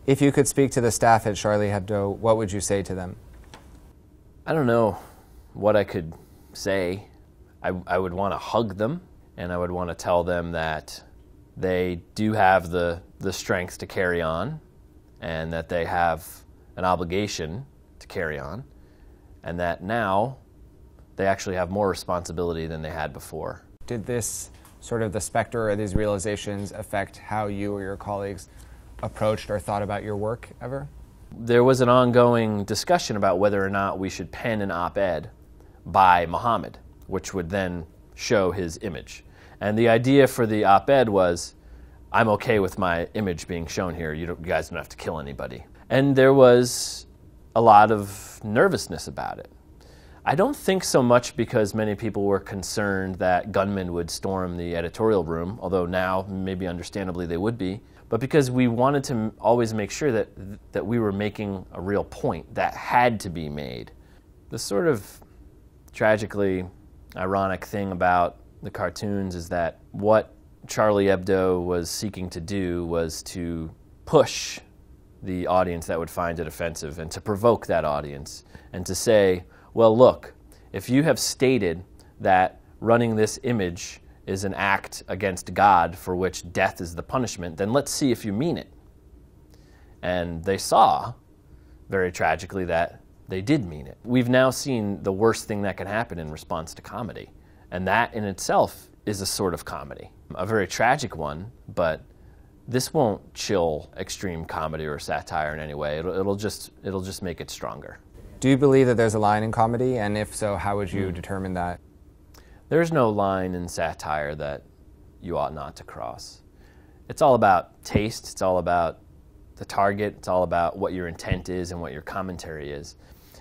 If you could speak to the staff at Charlie Hebdo, what would you say to them? I don't know what I could say. I would want to hug them, and I would want to tell them that they do have the strength to carry on, and that they have an obligation to carry on, and that now they actually have more responsibility than they had before. Did this sort of the specter or these realizations affect how you or your colleagues approached or thought about your work ever? There was an ongoing discussion about whether or not we should pen an op-ed by Muhammad, which would then show his image. And the idea for the op-ed was, I'm okay with my image being shown here. You guys don't have to kill anybody. And there was a lot of nervousness about it. I don't think so much because many people were concerned that gunmen would storm the editorial room, although now, maybe understandably, they would be, but because we wanted to always make sure that we were making a real point that had to be made. The sort of tragically ironic thing about the cartoons is that what Charlie Hebdo was seeking to do was to push the audience that would find it offensive and to provoke that audience and to say, well, look, if you have stated that running this image is an act against God for which death is the punishment, then let's see if you mean it. And they saw, very tragically, that they did mean it. We've now seen the worst thing that can happen in response to comedy, and that in itself is a sort of comedy. A very tragic one, but this won't chill extreme comedy or satire in any way. It'll just make it stronger. Do you believe that there's a line in comedy, and if so, how would you determine that? There's no line in satire that you ought not to cross. It's all about taste, it's all about the target, it's all about what your intent is and what your commentary is.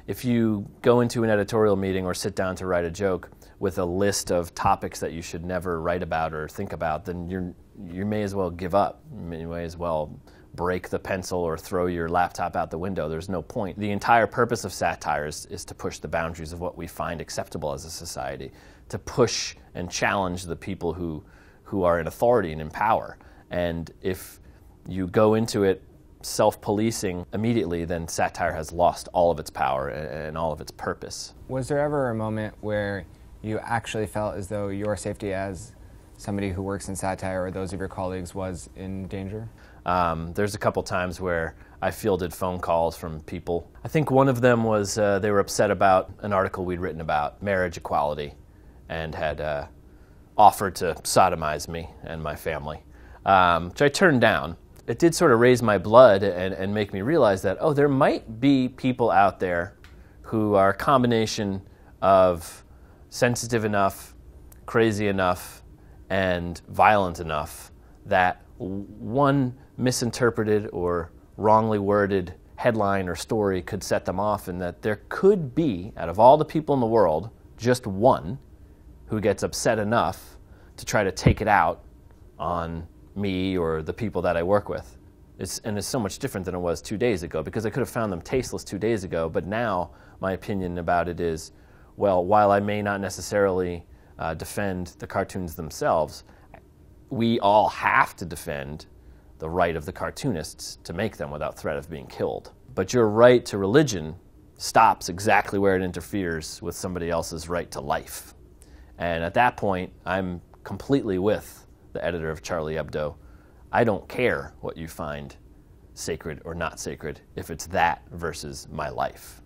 If you go into an editorial meeting or sit down to write a joke with a list of topics that you should never write about or think about, then you may as well give up. You may as well break the pencil or throw your laptop out the window. There's no point. The entire purpose of satire is to push the boundaries of what we find acceptable as a society, to push and challenge the people who are in authority and in power. And if you go into it self-policing immediately, then satire has lost all of its power and all of its purpose. Was there ever a moment where you actually felt as though your safety as somebody who works in satire or those of your colleagues was in danger? There's a couple times where I fielded phone calls from people. I think one of them was they were upset about an article we'd written about marriage equality and had offered to sodomize me and my family, which I turned down. It did sort of raise my blood and make me realize that, oh, there might be people out there who are a combination of sensitive enough, crazy enough, and violent enough that one misinterpreted or wrongly worded headline or story could set them off, and that there could be, out of all the people in the world, just one who gets upset enough to try to take it out on me or the people that I work with. It's so much different than it was 2 days ago, because I could have found them tasteless 2 days ago, but now my opinion about it is, well, while I may not necessarily defend the cartoons themselves, we all have to defend the right of the cartoonists to make them without threat of being killed. But your right to religion stops exactly where it interferes with somebody else's right to life. And at that point, I'm completely with the editor of Charlie Hebdo. I don't care what you find sacred or not sacred if it's that versus my life.